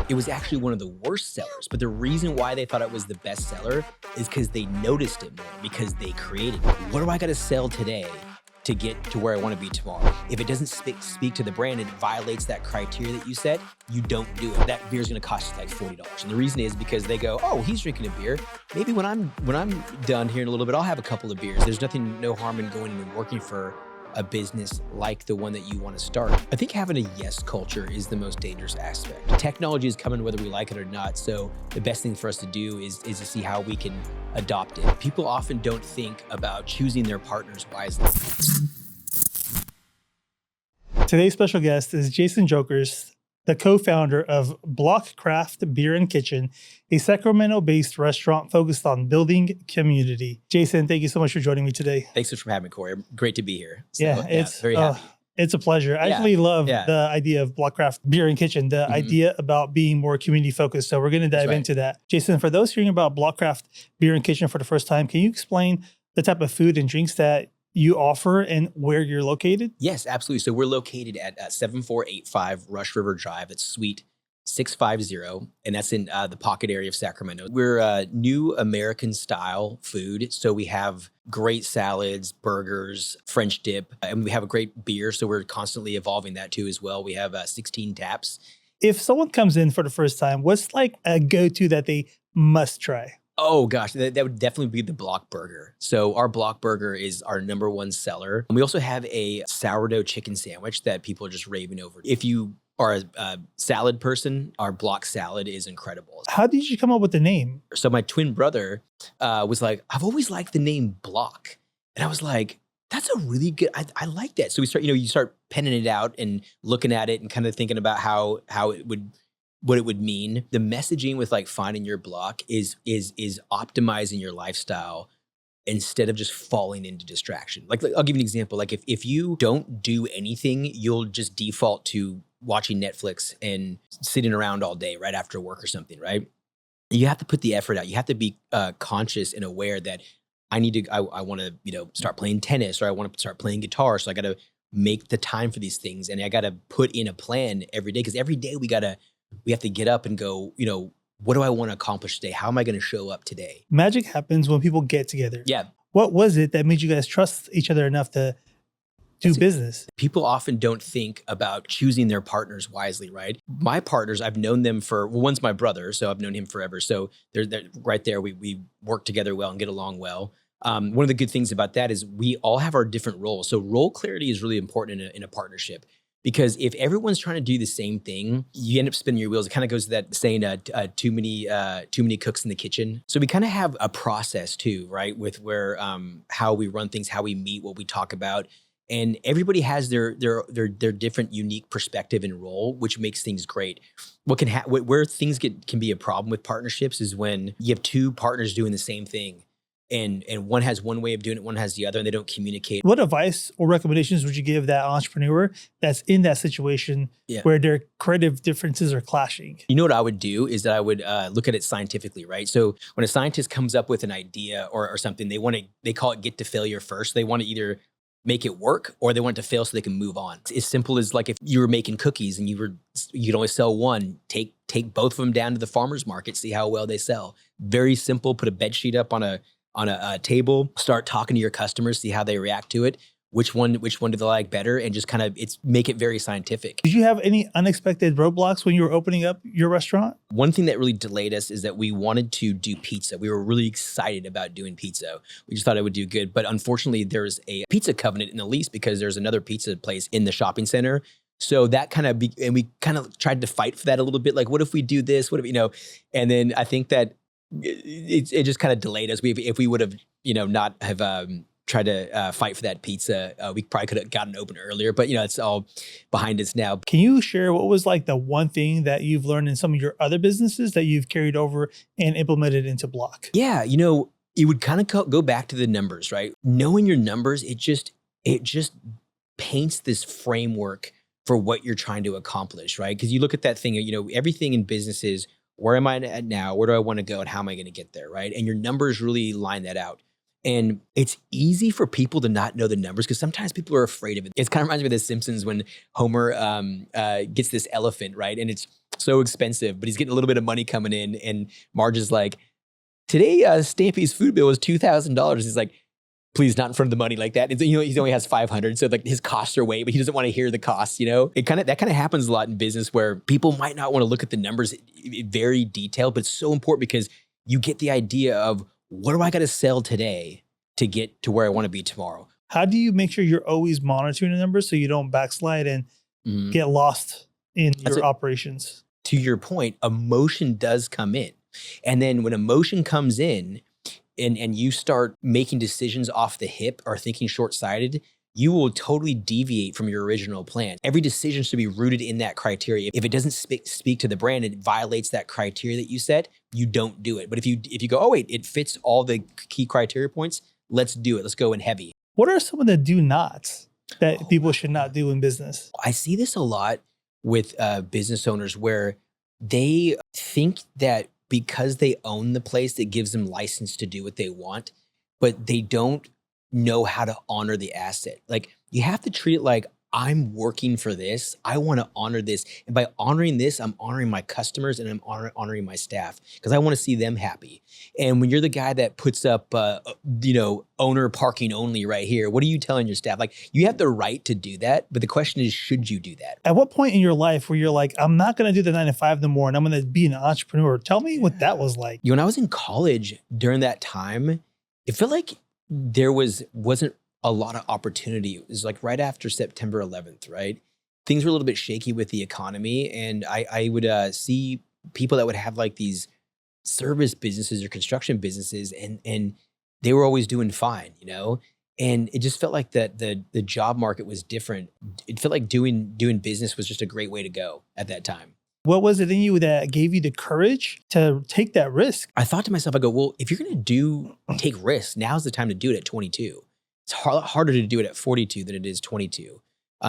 It was actually one of the worst sellers, but the reason why they thought it was the best seller is because they noticed it more, because they created it. What do I got to sell today to get to where I want to be tomorrow? If it doesn't speak to the brand and it violates that criteria that you set, you don't do it. That beer is going to cost you like $40. And the reason is because they go, oh, he's drinking a beer. Maybe when I'm done here in a little bit, I'll have a couple of beers. There's no harm in going and working for a business like the one that you want to start. I think having a yes culture is the most dangerous aspect. Technology is coming whether we like it or not. So the best thing for us to do is to see how we can adopt it. People often don't think about choosing their partners wisely. Today's special guest is Jason Jokerst, the co-founder of Block Craft Beer and Kitchen, a Sacramento-based restaurant focused on building community. Jason, thank you so much for joining me today. Thanks so much for having me, Corey. Great to be here. So, it's very happy. It's a pleasure. I actually love the idea of Block Craft Beer and Kitchen, the idea about being more community focused. So we're going to dive into that. Jason, for those hearing about Block Craft Beer and Kitchen for the first time, can you explain the type of food and drinks that you offer and where you're located? Yes, absolutely. So we're located at 7485 Rush River Drive. It's Suite 650, and that's in the Pocket area of Sacramento. We're new American style food. So we have great salads, burgers, French dip, and we have a great beer. So we're constantly evolving that too as well. We have 16 taps. If someone comes in for the first time, what's like a go-to that they must try? Oh gosh, that would definitely be the Block Burger. So our Block Burger is our #1 seller. And we also have a sourdough chicken sandwich that people are just raving over. If you are a salad person, our Block salad is incredible. How did you come up with the name? So my twin brother was like, I've always liked the name Block. And I was like, that's a really good, I like that. So we start, you start penning it out and looking at it and kind of thinking about what it would mean. The messaging with like finding your block is optimizing your lifestyle instead of just falling into distraction. Like I'll give you an example. Like if you don't do anything, you'll just default to watching Netflix and sitting around all day right after work or something, right? You have to put the effort out. You have to be conscious and aware that I want to, start playing tennis, or I want to start playing guitar. So I got to make the time for these things, and I got to put in a plan every day, because every day we have to get up and go, what do I want to accomplish today? How am I going to show up today? Magic happens when people get together. Yeah. What was it that made you guys trust each other enough to do business? People often don't think about choosing their partners wisely, right? My partners, I've known them one's my brother, so I've known him forever. So they're right there. We work together well and get along well. One of the good things about that is we all have our different roles. So role clarity is really important in a partnership. Because if everyone's trying to do the same thing, you end up spinning your wheels. It kind of goes to that saying, too many cooks in the kitchen. So we kind of have a process too, right? With where how we run things, how we meet, what we talk about, and everybody has their different unique perspective and role, which makes things great. Where things can be a problem with partnerships is when you have two partners doing the same thing. And one has one way of doing it, one has the other, and they don't communicate. What advice or recommendations would you give that entrepreneur that's in that situation where their creative differences are clashing? You know what I would do is that I would look at it scientifically, right? So when a scientist comes up with an idea or something, they call it get to failure first. They want to either make it work or they want it to fail so they can move on. It's as simple as like if you were making cookies and you could only sell one, take both of them down to the farmer's market, see how well they sell. Very simple. Put a bed sheet up on a table, start talking to your customers, see how they react to it. Which one do they like better? And just kind of make it very scientific. Did you have any unexpected roadblocks when you were opening up your restaurant? One thing that really delayed us is that we wanted to do pizza. We were really excited about doing pizza. We just thought it would do good. But unfortunately, there's a pizza covenant in the lease because there's another pizza place in the shopping center. So that and we kind of tried to fight for that a little bit. Like, what if we do this? What if, and then I think that it just kind of delayed us. If we would have, not have tried to fight for that pizza, we probably could have gotten open earlier. But it's all behind us now. Can you share what was like the one thing that you've learned in some of your other businesses that you've carried over and implemented into Block? Yeah, it would kind of go back to the numbers, right? Knowing your numbers, it just paints this framework for what you're trying to accomplish, right? Because you look at that thing, everything in business is, where am I at now? Where do I want to go? And how am I going to get there, right? And your numbers really line that out. And it's easy for people to not know the numbers because sometimes people are afraid of it. It kind of reminds me of The Simpsons when Homer gets this elephant, right? And it's so expensive, but he's getting a little bit of money coming in. And Marge is like, today, Stampy's food bill was $2,000. He's like, please, not in front of the money like that. And, he only has 500. So like his costs are way, but he doesn't want to hear the costs, That kind of happens a lot in business where people might not want to look at the numbers very detailed, but it's so important because you get the idea of what do I got to sell today to get to where I want to be tomorrow. How do you make sure you're always monitoring the numbers so you don't backslide and get lost in your operations? To your point, emotion does come in. And then when emotion comes in and you start making decisions off the hip or thinking short-sighted, you will totally deviate from your original plan. Every decision should be rooted in that criteria. If it doesn't speak to the brand, it violates that criteria that you set, you don't do it. But if you go, oh wait, it fits all the key criteria points, let's do it. Let's go in heavy. What are some of the do nots that people should not do in business? I see this a lot with business owners where they think that because they own the place, it gives them license to do what they want, but they don't know how to honor the asset. Like you have to treat it like I'm working for this. I want to honor this. And by honoring this, I'm honoring my customers and I'm honoring my staff because I want to see them happy. And when you're the guy that puts up, owner parking only right here, what are you telling your staff? Like you have the right to do that. But the question is, should you do that? At what point in your life where you're like, I'm not going to do the 9 to 5 no more and I'm going to be an entrepreneur? Tell me what that was like. When I was in college during that time, it felt like there wasn't a lot of opportunity. It was like right after September 11th, right? Things were a little bit shaky with the economy. And I would see people that would have like these service businesses or construction businesses and they were always doing fine, And it just felt like that the job market was different. It felt like doing business was just a great way to go at that time. What was it in you that gave you the courage to take that risk? I thought to myself, I go, well, if you're going to take risks, now's the time to do it at 22. It's a lot harder to do it at 42 than it is 22.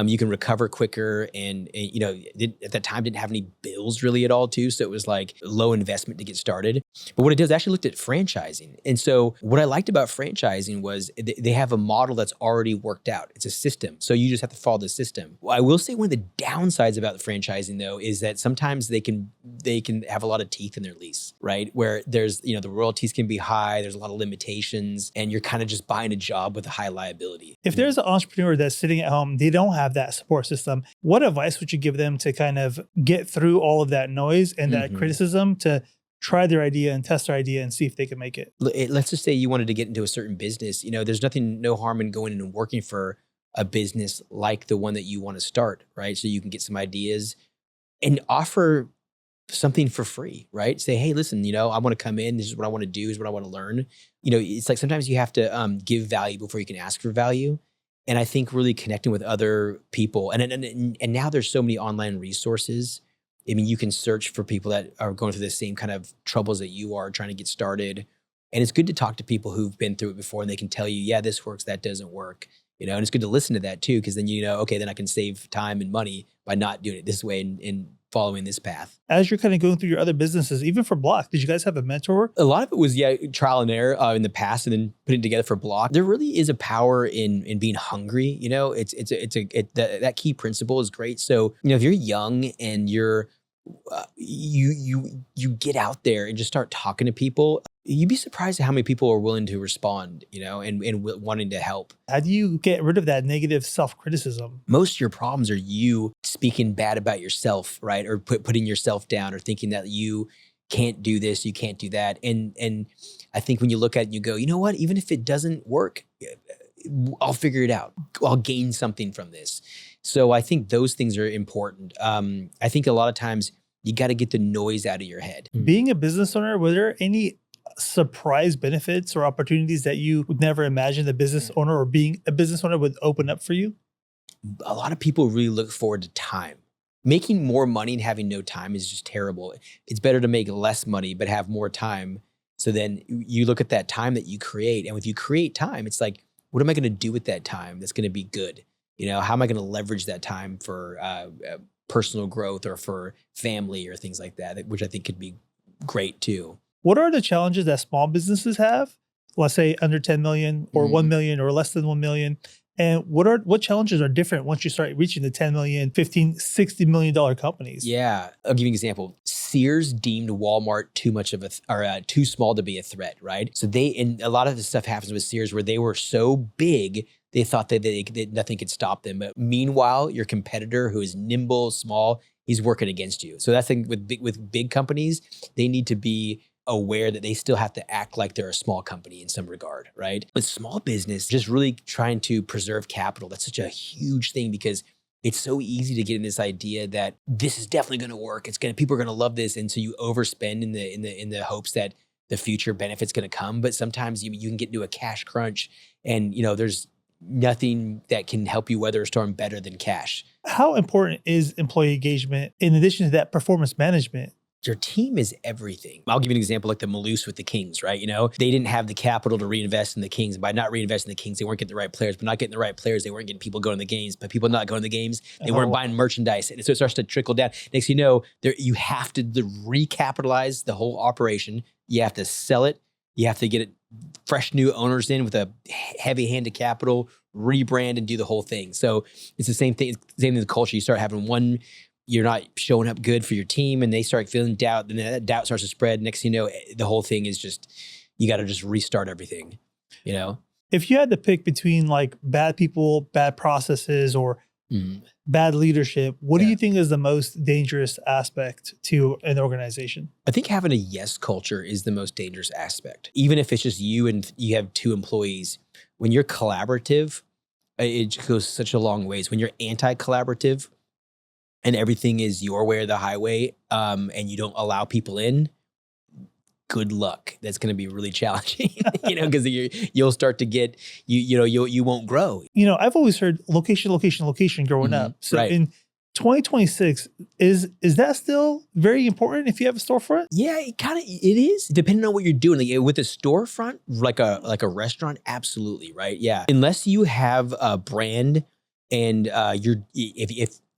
You can recover quicker and at that time didn't have any bills really at all too. So it was like low investment to get started. But what it did is I actually looked at franchising. And so what I liked about franchising was they have a model that's already worked out. It's a system. So you just have to follow the system. Well, I will say one of the downsides about the franchising though, is that sometimes they can have a lot of teeth in their lease, right? Where there's, the royalties can be high. There's a lot of limitations and you're kind of just buying a job with a high liability. If there's an entrepreneur that's sitting at home, they don't have that support system, what advice would you give them to kind of get through all of that noise and that criticism to try their idea and test their idea and see if they can make it? Let's just say you wanted to get into a certain business. There's no harm in going in and working for a business like the one that you want to start, right? So you can get some ideas and offer something for free, right? Say, hey, listen, I want to come in. This is what I want to do. This is what I want to learn. It's like sometimes you have to give value before you can ask for value. And I think really connecting with other people, and now there's so many online resources. I mean, you can search for people that are going through the same kind of troubles that you are trying to get started. And it's good to talk to people who've been through it before and they can tell you, yeah, this works, that doesn't work. And it's good to listen to that too, because then okay, then I can save time and money by not doing it this way and following this path. As you're kind of going through your other businesses, even for Block, did you guys have a mentor? A lot of it was, trial and error in the past and then putting it together for Block. There really is a power in being hungry. That key principle is great. So, if you're young and you get out there and just start talking to people, you'd be surprised at how many people are willing to respond, and wanting to help. How do you get rid of that negative self-criticism? Most of your problems are you speaking bad about yourself, right? Or putting yourself down or thinking that you can't do this, you can't do that. And I think when you look at it and you go, you know what, even if it doesn't work, I'll figure it out. I'll gain something from this. So I think those things are important. I think a lot of times you got to get the noise out of your head. Being a business owner, were there any surprise benefits or opportunities that you would never imagine the business owner or being a business owner would open up for you? A lot of people really look forward to time. Making more money and having no time is just terrible. It's better to make less money, but have more time. So then you look at that time that you create. And if you create time, it's like, what am I going to do with that time that's going to be good? How am I going to leverage that time for personal growth or for family or things like that, which I think could be great too. What are the challenges that small businesses have? Let's say under 10 million or 1 million or less than 1 million. And what challenges are different once you start reaching the 10 million, 15, $60 million companies? Yeah. I'll give you an example. Sears deemed Walmart too small to be a threat, right? So and a lot of the stuff happens with Sears where they were so big, they thought that nothing could stop them. But meanwhile, your competitor who is nimble, small, he's working against you. So that's the thing with big companies, they need to be aware that they still have to act like they're a small company in some regard, right? With small business, just really trying to preserve capital, that's such a huge thing because it's so easy to get in this idea that this is definitely going to work. People are going to love this. And so you overspend in the hopes that the future benefit's going to come. But sometimes you can get into a cash crunch and there's nothing that can help you weather a storm better than cash. How important is employee engagement in addition to that performance management? Your team is everything. I'll give you an example like the Malouse with the Kings, right? They didn't have the capital to reinvest in the Kings. By not reinvesting in the Kings, they weren't getting the right players. But not getting the right players, they weren't getting people going to the games. But people not going to the games, they weren't buying merchandise. And so it starts to trickle down. Next thing you know, you have to recapitalize the whole operation. You have to sell it. You have to get fresh new owners in with a heavy-handed capital, rebrand, and do the whole thing. So it's the same thing. Same thing with culture. You start having you're not showing up good for your team and they start feeling doubt, then that doubt starts to spread. Next thing you know, the whole thing is just, you got to just restart everything, If you had to pick between like bad people, bad processes, or bad leadership, what do you think is the most dangerous aspect to an organization? I think having a yes culture is the most dangerous aspect. Even if it's just you and you have 2 employees, when you're collaborative, it goes such a long ways. When you're anti-collaborative, and everything is your way or the highway, and you don't allow people in, good luck. That's going to be really challenging, because you'll start to get, you won't grow. I've always heard location growing up. So in 2026, is that still very important if you have a storefront? Yeah, it is, depending on what you're doing. Like with a storefront, like a restaurant, absolutely, right? Yeah. Unless you have a brand and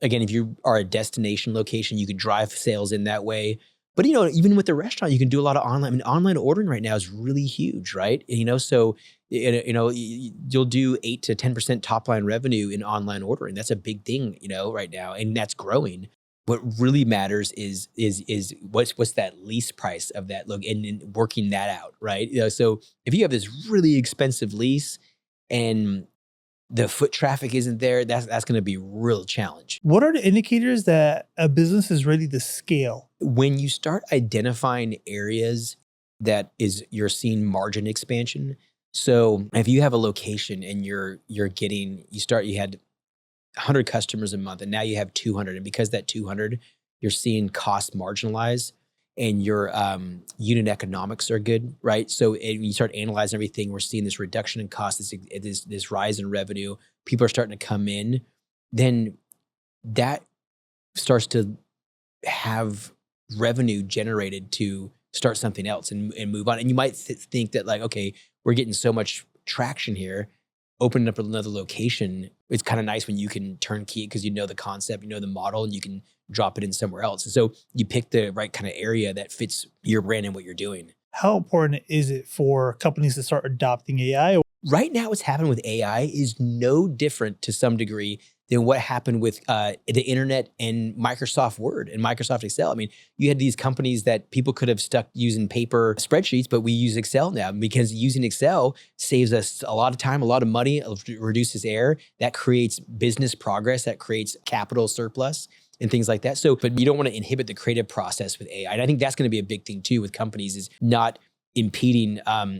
if you are a destination location, you can drive sales in that way. But, even with the restaurant, you can do a lot of online. I mean, online ordering right now is really huge, right? So, you'll do 8 to 10% top line revenue in online ordering. That's a big thing, right now. And that's growing. What really matters is what's that lease price of that look and working that out, right? So if you have this really expensive lease and the foot traffic isn't there, that's going to be a real challenge. What are the indicators that a business is ready to scale? When you start identifying areas you're seeing margin expansion. So if you have a location and you had 100 customers a month and now you have 200, and because that 200, you're seeing cost marginalize and your unit economics are good, right? So when you start analyzing everything, we're seeing this reduction in cost, this rise in revenue. People are starting to come in. Then that starts to have revenue generated to start something else and move on. And you might think that like, okay, we're getting so much traction here, opening up another location. It's kind of nice when you can turnkey because you know the concept, you know the model, and you can drop it in somewhere else. And so you pick the right kind of area that fits your brand and what you're doing. How important is it for companies to start adopting AI? Right now, what's happening with AI is no different to some degree than what happened with the internet and Microsoft Word and Microsoft Excel. I mean, you had these companies that people could have stuck using paper spreadsheets, but we use Excel now because using Excel saves us a lot of time, a lot of money, reduces error. That creates business progress, that creates capital surplus and things like that. So, but you don't want to inhibit the creative process with AI. And I think that's going to be a big thing too with companies, is not impeding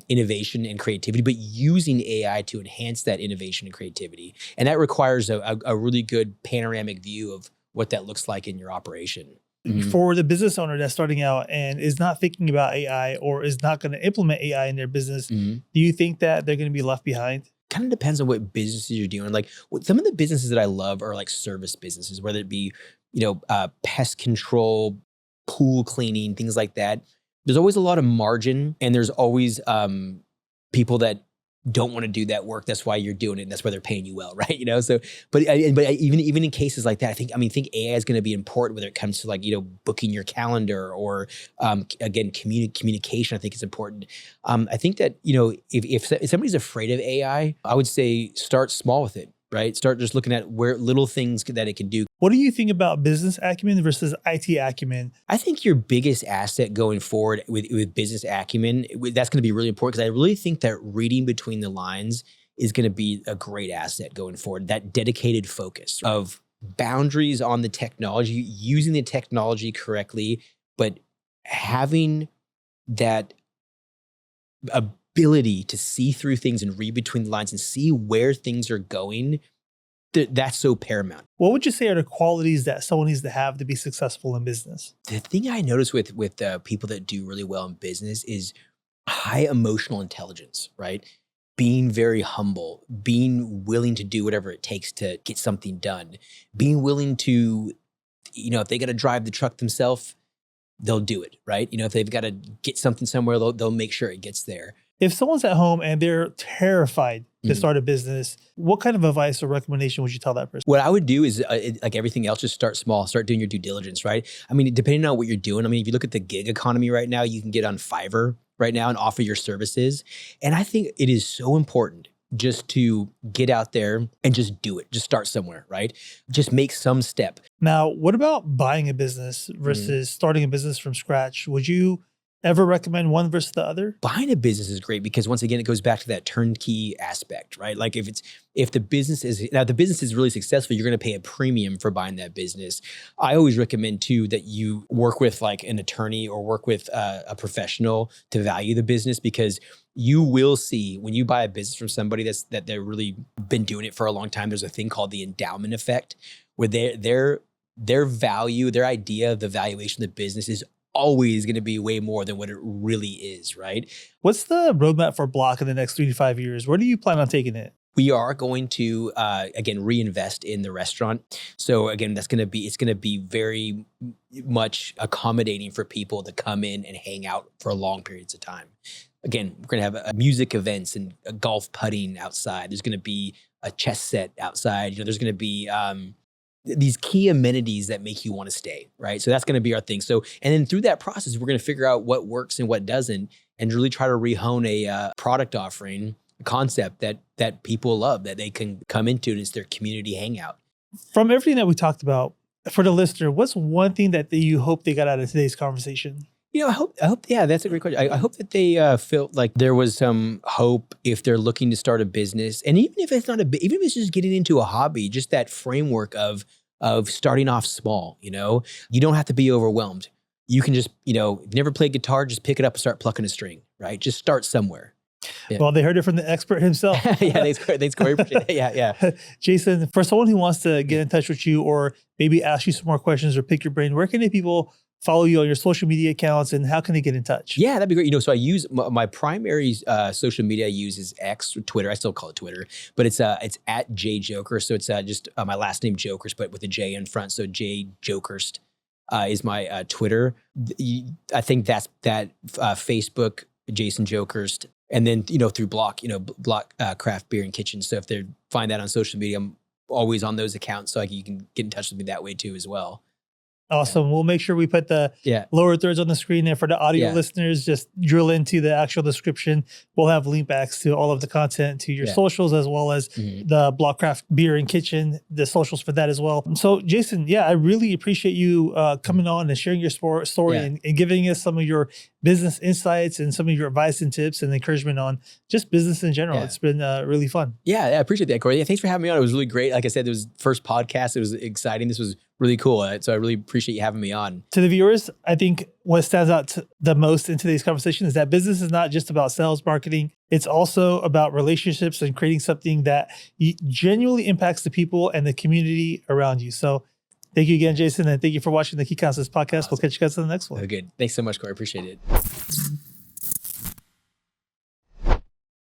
innovation and creativity, but using AI to enhance that innovation and creativity. And that requires a really good panoramic view of what that looks like in your operation. Mm-hmm. For the business owner that's starting out and is not thinking about AI or is not going to implement AI in their business, do you think that they're going to be left behind? Kind of depends on what businesses you're doing. Like some of the businesses that I love are like service businesses, whether it be, pest control, pool cleaning, things like that. There's always a lot of margin, and there's always people that don't want to do that work. That's why you're doing it. And that's why they're paying you well, right? So, but even in cases like that, I think AI is going to be important whether it comes to like, booking your calendar or, again, communication, I think is important. I think that, if somebody's afraid of AI, I would say start small with it, right? Start just looking at where little things that it can do. What do you think about business acumen versus IT acumen? I think your biggest asset going forward with business acumen, that's going to be really important because I really think that reading between the lines is going to be a great asset going forward. That dedicated focus of boundaries on the technology, using the technology correctly, but having that ability to see through things and read between the lines and see where things are going. That's so paramount. What would you say are the qualities that someone needs to have to be successful in business? The thing I notice with people that do really well in business is high emotional intelligence, right? Being very humble, being willing to do whatever it takes to get something done, being willing to, if they got to drive the truck themselves, they'll do it, right? If they've got to get something somewhere, they'll make sure it gets there. If someone's at home and they're terrified to start a business, what kind of advice or recommendation would you tell that person? What I would do is, like everything else, just start small, start doing your due diligence, right? Depending on what you're doing, if you look at the gig economy right now, you can get on Fiverr right now and offer your services. And I think it is so important just to get out there and just do it. Just start somewhere, right? Just make some step. Now, what about buying a business versus starting a business from scratch? Would you ever recommend one versus the other? Buying a business is great because once again, it goes back to that turnkey aspect, right? Like if the business is really successful, you're going to pay a premium for buying that business. I always recommend too that you work with like an attorney or work with a professional to value the business, because you will see when you buy a business from somebody that they're really been doing it for a long time. There's a thing called the endowment effect, where their value, their idea of the valuation of the business is always going to be way more than what it really is, right? What's the roadmap for Block in the next 3 to 5 years? Where do you plan on taking it? We are going to, again, reinvest in the restaurant. So again, it's going to be very much accommodating for people to come in and hang out for long periods of time. Again, we're going to have music events and golf putting outside. There's going to be a chess set outside. There's going to be, these key amenities that make you want to stay, right? So that's going to be our thing. So, and then through that process, we're going to figure out what works and what doesn't, and really try to rehone a product offering, a concept that people love, that they can come into, and it's their community hangout. From everything that we talked about, for the listener, what's one thing that you hope they got out of today's conversation? I hope, yeah, that's a great question. I hope that they felt like there was some hope if they're looking to start a business. And even if it's not even if it's just getting into a hobby, just that framework of starting off small, you don't have to be overwhelmed. You can just, if you've never played guitar, just pick it up and start plucking a string, right? Just start somewhere. Yeah. Well, they heard it from the expert himself. Yeah, thanks, Corey. Appreciate it. Yeah. Jason, for someone who wants to get in touch with you or maybe ask you some more questions or pick your brain, where can people follow you on your social media accounts, and how can they get in touch? Yeah, that'd be great. So I use my primary social media I use is X or Twitter. I still call it Twitter, but it's at J Jokerst. So it's just my last name Jokerst, but with a J in front. So J Jokerst is my Twitter. I think that's Facebook, Jason Jokerst, and then through Block, Block Craft Beer and Kitchen. So if they find that on social media, I'm always on those accounts, so you can get in touch with me that way too as well. Awesome. Yeah. We'll make sure we put the lower thirds on the screen. And for the audio listeners, just drill into the actual description. We'll have link backs to all of the content, to your socials, as well as the Blockcraft Beer and Kitchen, the socials for that as well. So Jason, I really appreciate you coming on and sharing your story and giving us some of your business insights and some of your advice and tips and encouragement on just business in general. It's been really fun. Yeah, I appreciate that, Corey. Thanks for having me on. It was really great. Like I said, it was first podcast. It was exciting. This was really cool. So I really appreciate you having me on. To the viewers, I think what stands out the most in today's conversation is that business is not just about sales marketing. It's also about relationships and creating something that genuinely impacts the people and the community around you. So thank you again, Jason, and thank you for watching the Key Concepts podcast. Awesome. We'll catch you guys on the next one. Very good. Thanks so much, Corey. Appreciate it.